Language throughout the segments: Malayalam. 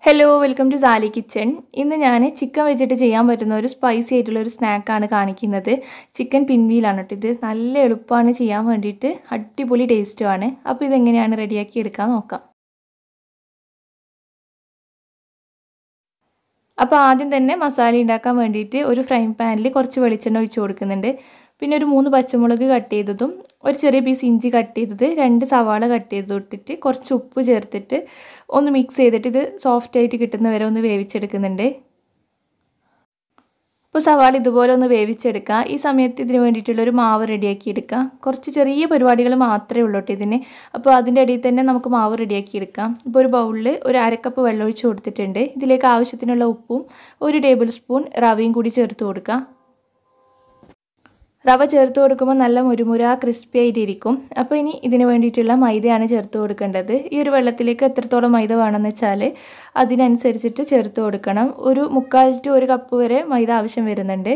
Hello welcome to Sali kitchen. ഇന്ന് ഞാൻ ചിക്കൻ വെച്ചിട്ട് ചെയ്യാൻ പറ്റുന്ന ഒരു സ്പൈസി ആയിട്ടുള്ള ഒരു സ്നാക്കാണ് കാണിക്കുന്നത്. ചിക്കൻ പിൻവീലാണ് കേട്ടോ. ഇത് നല്ല എളുപ്പമാണ് ചെയ്യാൻ വേണ്ടിയിട്ട്, അടിപൊളി ടേസ്റ്റുമാണ്. അപ്പോൾ ഇതെങ്ങനെയാണ് റെഡിയാക്കി എടുക്കാൻ നോക്കാം. അപ്പോൾ ആദ്യം തന്നെ മസാല ഉണ്ടാക്കാൻ വേണ്ടിയിട്ട് ഒരു ഫ്രൈ പാനിൽ കുറച്ച് വെളിച്ചെണ്ണ ഒഴിച്ച് കൊടുക്കുന്നുണ്ട്. പിന്നെ ഒരു 3 പച്ചമുളക് കട്ട് ചെയ്തതും ഒരു ചെറിയ പീസ് ഇഞ്ചി കട്ട് ചെയ്തത് 2 സവാള കട്ട് ചെയ്ത് ഇട്ടിട്ട് കുറച്ച് ഉപ്പ് ചേർത്തിട്ട് ഒന്ന് മിക്സ് ചെയ്തിട്ട് ഇത് സോഫ്റ്റായിട്ട് കിട്ടുന്ന വരെ ഒന്ന് വേവിച്ചെടുക്കുന്നുണ്ട്. അപ്പോൾ സവാള ഇതുപോലെ ഒന്ന് വേവിച്ചെടുക്കുക. ഈ സമയത്ത് ഇതിന് വേണ്ടിയിട്ടുള്ളൊരു മാവ് റെഡിയാക്കി എടുക്കുക. കുറച്ച് ചെറിയ പരിപാടികൾ മാത്രമേ ഉള്ളൂ കേട്ടോ ഇതിന്. അപ്പോൾ അതിൻ്റെ ഇടയിൽ തന്നെ നമുക്ക് മാവ് റെഡിയാക്കി എടുക്കാം. ഇപ്പോൾ ഒരു ബൗളിൽ ഒരു 1/2 കപ്പ് വെള്ളം ഒഴിച്ച് കൊടുത്തിട്ടുണ്ട്. ഇതിലേക്ക് ആവശ്യത്തിനുള്ള ഉപ്പും 1 ടേബിൾ സ്പൂൺ റവയും കൂടി ചേർത്ത് കൊടുക്കുക. റവ ചേർത്ത് കൊടുക്കുമ്പോൾ നല്ല മുരുമുര ക്രിസ്പി ആയിട്ടിരിക്കും. അപ്പോൾ ഇനി ഇതിന് വേണ്ടിയിട്ടുള്ള മൈദയാണ് ചേർത്ത് കൊടുക്കേണ്ടത്. ഈ ഒരു വെള്ളത്തിലേക്ക് എത്രത്തോളം മൈദ വേണമെന്ന് വെച്ചാൽ അതിനനുസരിച്ചിട്ട് ചേർത്ത് കൊടുക്കണം. ഒരു 3/4 to 1 കപ്പ് വരെ മൈദ ആവശ്യം വരുന്നുണ്ട്.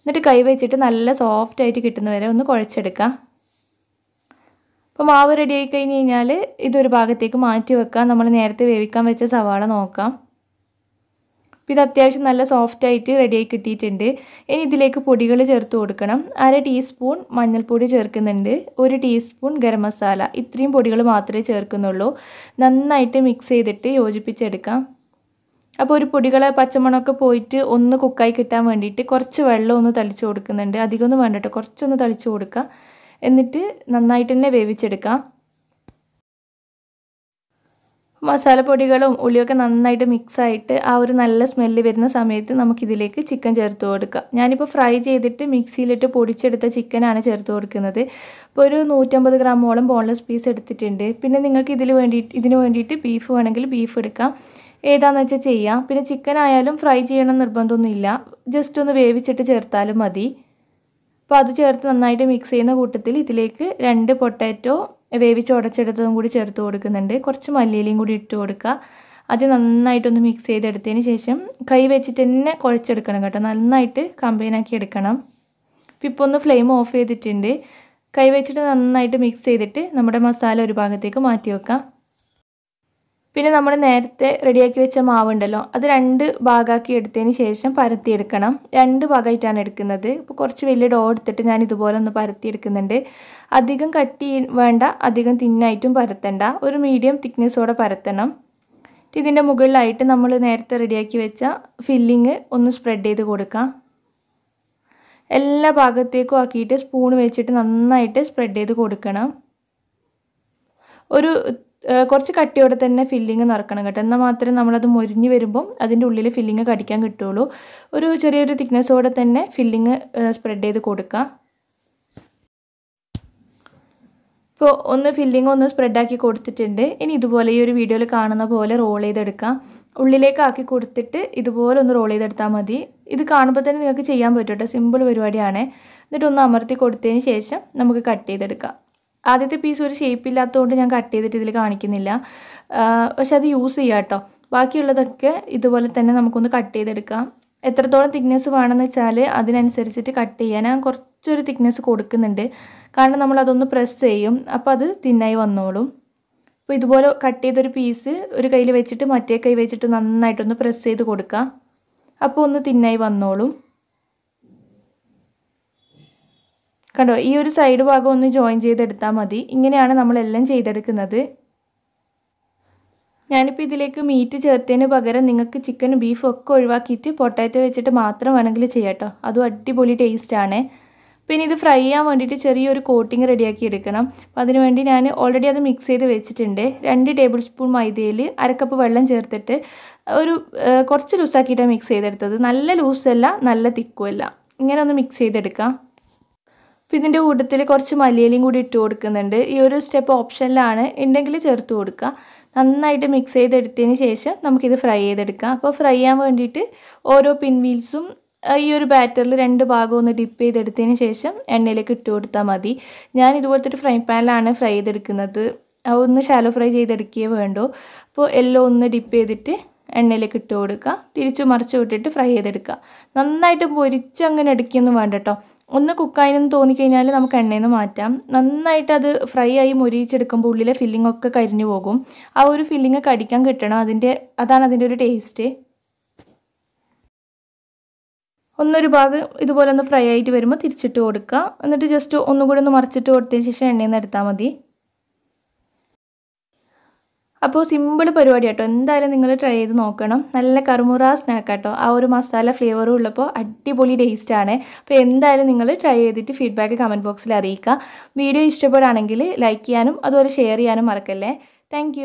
എന്നിട്ട് കൈ വെച്ചിട്ട് നല്ല സോഫ്റ്റായിട്ട് കിട്ടുന്ന വരെ ഒന്ന് കുഴച്ചെടുക്കാം. അപ്പോൾ മാവ് റെഡി ആയി കഴിഞ്ഞ് കഴിഞ്ഞാൽ ഇതൊരു ഭാഗത്തേക്ക് മാറ്റി വെക്കാം. നമ്മൾ നേരത്തെ വേവിക്കാൻ വെച്ച സവാള നോക്കാം. അപ്പോൾ ഇത് അത്യാവശ്യം നല്ല സോഫ്റ്റായിട്ട് റെഡിയായി കിട്ടിയിട്ടുണ്ട്. ഇനി ഇതിലേക്ക് പൊടികൾ ചേർത്ത് കൊടുക്കണം. 1/2 ടീസ്പൂൺ മഞ്ഞൾപ്പൊടി ചേർക്കുന്നുണ്ട്, 1 ടീസ്പൂൺ ഗരം മസാല. ഇത്രയും പൊടികൾ മാത്രമേ ചേർക്കുന്നുള്ളൂ. നന്നായിട്ട് മിക്സ് ചെയ്തിട്ട് യോജിപ്പിച്ചെടുക്കാം. അപ്പോൾ ഒരു പൊടികളെ പച്ചമണമൊക്കെ പോയിട്ട് ഒന്ന് കുക്കായി കിട്ടാൻ വേണ്ടിയിട്ട് കുറച്ച് വെള്ളം ഒന്ന് തളിച്ച് കൊടുക്കുന്നുണ്ട്. അധികമൊന്നും വേണ്ട കേട്ടോ, കുറച്ചൊന്ന് തളിച്ച് കൊടുക്കുക. എന്നിട്ട് നന്നായിട്ട് തന്നെ വേവിച്ചെടുക്കാം. മസാലപ്പൊടികളും ഉള്ളിയൊക്കെ നന്നായിട്ട് മിക്സായിട്ട് ആ ഒരു നല്ല സ്മെല്ല് വരുന്ന സമയത്ത് നമുക്കിതിലേക്ക് ചിക്കൻ ചേർത്ത് കൊടുക്കാം. ഞാനിപ്പോൾ ഫ്രൈ ചെയ്തിട്ട് മിക്സിയിലിട്ട് പൊടിച്ചെടുത്ത ചിക്കനാണ് ചേർത്ത് കൊടുക്കുന്നത്. ഇപ്പോൾ ഒരു 150 ഗ്രാമോളം ബോൺലെസ് പീസ് എടുത്തിട്ടുണ്ട്. പിന്നെ നിങ്ങൾക്ക് ഇതിന് വേണ്ടിയിട്ട് ബീഫ് വേണമെങ്കിൽ ബീഫ് എടുക്കാം, ഏതാണെന്ന് വെച്ചാൽ ചെയ്യാം. പിന്നെ ചിക്കൻ ആയാലും ഫ്രൈ ചെയ്യണം നിർബന്ധമൊന്നുമില്ല, ജസ്റ്റ് ഒന്ന് വേവിച്ചിട്ട് ചേർത്താലും മതി. അപ്പോൾ അത് ചേർത്ത് നന്നായിട്ട് മിക്സ് ചെയ്യുന്ന കൂട്ടത്തിൽ ഇതിലേക്ക് 2 പൊട്ടാറ്റോ വേവിച്ച് ഉടച്ചെടുത്തതും കൂടി ചേർത്ത് കൊടുക്കുന്നുണ്ട്. കുറച്ച് മല്ലിയിലയും കൂടി ഇട്ട് കൊടുക്കുക. അത് നന്നായിട്ടൊന്ന് മിക്സ് ചെയ്തെടുത്തതിന് ശേഷം കൈ വെച്ചിട്ട് തന്നെ കുഴച്ചെടുക്കണം കേട്ടോ. നന്നായിട്ട് കമ്പൈനാക്കി എടുക്കണം. ഇപ്പോൾ ഒന്ന് ഫ്ലെയിം ഓഫ് ചെയ്തിട്ടുണ്ട്. കൈ വെച്ചിട്ട് നന്നായിട്ട് മിക്സ് ചെയ്തിട്ട് നമ്മുടെ മസാല ഒരു ഭാഗത്തേക്ക് മാറ്റി വെക്കാം. പിന്നെ നമ്മൾ നേരത്തെ റെഡിയാക്കി വെച്ച മാവുണ്ടല്ലോ, അത് 2 ഭാഗമാക്കി എടുത്തതിന് ശേഷം പരത്തിയെടുക്കണം. 2 ഭാഗമായിട്ടാണ് എടുക്കുന്നത്. ഇപ്പോൾ കുറച്ച് വലിയ ഡോ എടുത്തിട്ട് ഞാൻ ഇതുപോലെ ഒന്ന് പരത്തിയെടുക്കുന്നുണ്ട്. അധികം കട്ടി വേണ്ട, അധികം തിന്നായിട്ടും പരത്തണ്ട, ഒരു മീഡിയം തിക്നെസ്സോടെ പരത്തണം. ഇതിൻ്റെ മുകളിലായിട്ട് നമ്മൾ നേരത്തെ റെഡിയാക്കി വെച്ച ഫില്ലിങ് ഒന്ന് സ്പ്രെഡ് ചെയ്ത് കൊടുക്കാം. എല്ലാ ഭാഗത്തേക്കും ആക്കിയിട്ട് സ്പൂൺ വെച്ചിട്ട് നന്നായിട്ട് സ്പ്രെഡ് ചെയ്ത് കൊടുക്കണം. കുറച്ച് കട്ടിയോടെ തന്നെ ഫില്ലിങ് നിറക്കണം കേട്ടോ. എന്നാൽ മാത്രമേ നമ്മളത് മൊരിഞ്ഞ് വരുമ്പം അതിൻ്റെ ഉള്ളിൽ ഫില്ലിങ് കടിക്കാൻ കിട്ടുള്ളൂ. ഒരു ചെറിയൊരു തിക്നെസ്സോടെ തന്നെ ഫില്ലിങ് സ്പ്രെഡ് ചെയ്ത് കൊടുക്കുക. ഇപ്പോൾ ഫില്ലിങ് ഒന്ന് സ്പ്രെഡാക്കി കൊടുത്തിട്ടുണ്ട്. ഇനി ഇതുപോലെ ഈ ഒരു വീഡിയോയിൽ കാണുന്ന പോലെ റോൾ ചെയ്തെടുക്കാം. ഉള്ളിലേക്ക് ആക്കി കൊടുത്തിട്ട് ഇതുപോലെ ഒന്ന് റോൾ ചെയ്തെടുത്താൽ മതി. ഇത് കാണുമ്പോൾ തന്നെ നിങ്ങൾക്ക് ചെയ്യാൻ പറ്റും കേട്ടോ, സിമ്പിൾ പരിപാടിയാണ്. എന്നിട്ട് ഒന്ന് അമർത്തി കൊടുത്തതിന് ശേഷം നമുക്ക് കട്ട് ചെയ്തെടുക്കാം. ആദ്യത്തെ പീസ് ഒരു ഷേപ്പ് ഇല്ലാത്തതുകൊണ്ട് ഞാൻ കട്ട് ചെയ്തിട്ട് ഇതിൽ കാണിക്കുന്നില്ല, പക്ഷെ അത് യൂസ് ചെയ്യാം കേട്ടോ. ബാക്കിയുള്ളതൊക്കെ ഇതുപോലെ തന്നെ നമുക്കൊന്ന് കട്ട് ചെയ്തെടുക്കാം. എത്രത്തോളം തിക്നെസ് വേണമെന്ന് വെച്ചാൽ അതിനനുസരിച്ചിട്ട് കട്ട് ചെയ്യാൻ ഞാൻ കുറച്ചൊരു തിക്നെസ് കൊടുക്കുന്നുണ്ട്. കാരണം നമ്മളതൊന്ന് പ്രസ് ചെയ്യും, അപ്പോൾ അത് തിന്നായി വന്നോളും. അപ്പോൾ ഇതുപോലെ കട്ട് ചെയ്തൊരു പീസ് ഒരു കയ്യിൽ വെച്ചിട്ട് മറ്റേ കൈ വെച്ചിട്ട് നന്നായിട്ടൊന്ന് പ്രസ് ചെയ്ത് കൊടുക്കാം. അപ്പോൾ ഒന്ന് തിന്നായി വന്നോളും. കണ്ടോ, ഈ ഒരു സൈഡ് ഭാഗം ഒന്ന് ജോയിൻ ചെയ്തെടുത്താൽ മതി. ഇങ്ങനെയാണ് നമ്മളെല്ലാം ചെയ്തെടുക്കുന്നത്. ഞാനിപ്പോൾ ഇതിലേക്ക് മീറ്റ് ചേർത്തതിന് പകരം നിങ്ങൾക്ക് ചിക്കനും ബീഫും ഒക്കെ ഒഴിവാക്കിയിട്ട് പൊട്ടാറ്റോ വെച്ചിട്ട് മാത്രം വേണമെങ്കിൽ ചെയ്യാം കേട്ടോ. അതും അടിപൊളി ടേസ്റ്റാണ്. പിന്നെ ഇത് ഫ്രൈ ചെയ്യാൻ വേണ്ടിയിട്ട് ചെറിയൊരു കോട്ടിങ് റെഡിയാക്കി എടുക്കണം. അപ്പോൾ അതിനുവേണ്ടി ഞാൻ ഓൾറെഡി അത് മിക്സ് ചെയ്ത് വെച്ചിട്ടുണ്ട്. 2 ടേബിൾ സ്പൂൺ മൈദയിൽ 1/2 കപ്പ് വെള്ളം ചേർത്തിട്ട് കുറച്ച് ലൂസാക്കിയിട്ടാണ് മിക്സ് ചെയ്തെടുത്തത്. നല്ല ലൂസല്ല, നല്ല തിക്കുമല്ല, ഇങ്ങനെ ഒന്ന് മിക്സ് ചെയ്തെടുക്കാം. അപ്പോൾ ഇതിൻ്റെ കൂട്ടത്തിൽ കുറച്ച് മല്ലിയിലയും കൂടി ഇട്ട് കൊടുക്കുന്നുണ്ട്. ഈ ഒരു സ്റ്റെപ്പ് ഓപ്ഷനിലാണ്, ഉണ്ടെങ്കിൽ ചേർത്ത് കൊടുക്കുക. നന്നായിട്ട് മിക്സ് ചെയ്തെടുത്തതിന് ശേഷം നമുക്കിത് ഫ്രൈ ചെയ്തെടുക്കാം. അപ്പോൾ ഫ്രൈ ചെയ്യാൻ വേണ്ടിയിട്ട് ഓരോ പിൻവീൽസും ഈ ഒരു ബാറ്ററിൽ 2 ഭാഗവും ഒന്ന് ഡിപ്പ് ചെയ്തെടുത്തതിന് ശേഷം എണ്ണയിലേക്ക് ഇട്ട് കൊടുത്താൽ മതി. ഞാൻ ഇതുപോലത്തെ ഒരു ഫ്രൈ പാനിലാണ് ഫ്രൈ ചെയ്തെടുക്കുന്നത്. ഒന്ന് ഷാലോ ഫ്രൈ ചെയ്തെടുക്കുകയേ വേണ്ടൂ. അപ്പോൾ എല്ലാം ഒന്ന് ഡിപ്പ് ചെയ്തിട്ട് എണ്ണയിലേക്ക് ഇട്ട് കൊടുക്കുക. തിരിച്ചു മറിച്ച് വിട്ടിട്ട് ഫ്രൈ ചെയ്തെടുക്കുക. നന്നായിട്ട് പൊരിച്ച് അങ്ങനെ എടുക്കുകയൊന്നും വേണ്ട കേട്ടോ. ഒന്ന് കുക്കായെന്ന് തോന്നിക്കഴിഞ്ഞാൽ നമുക്ക് എണ്ണയിൽ നിന്ന് മാറ്റാം. നന്നായിട്ട് അത് ഫ്രൈ ആയി മൊരിയിച്ചെടുക്കുമ്പോൾ ഉള്ളിലെ ഫില്ലിംഗ് ഒക്കെ കരിഞ്ഞു പോകും. ആ ഒരു ഫില്ലിംഗ് കടിക്കാൻ കിട്ടണം, അതാണ് അതിൻ്റെ ഒരു ടേസ്റ്റ്. ഒന്നൊരു ഭാഗം ഇതുപോലെ ഒന്ന് ഫ്രൈ ആയിട്ട് വരുമ്പോൾ തിരിച്ചിട്ട് കൊടുക്കുക. എന്നിട്ട് ജസ്റ്റ് ഒന്നുകൂടി ഒന്ന് മറിച്ചിട്ട് കൊടുത്തതിന് ശേഷം എണ്ണയിൽ നിന്ന് എടുത്താൽ മതി. അപ്പോൾ സിമ്പിൾ പരിപാടി കേട്ടോ. എന്തായാലും നിങ്ങൾ ട്രൈ ചെയ്ത് നോക്കണം. നല്ല കറുമുറ സ്നാക്ക് കേട്ടോ. ആ ഒരു മസാല ഫ്ലേവറും ഉള്ളപ്പോൾ അടിപൊളി ടേസ്റ്റാണ്. അപ്പോൾ എന്തായാലും നിങ്ങൾ ട്രൈ ചെയ്തിട്ട് ഫീഡ്ബാക്ക് കമൻറ്റ് ബോക്സിൽ അറിയിക്കുക. വീഡിയോ ഇഷ്ടപ്പെടുകയാണെങ്കിൽ ലൈക്ക് ചെയ്യാനും അതുപോലെ ഷെയർ ചെയ്യാനും മറക്കല്ലേ. താങ്ക്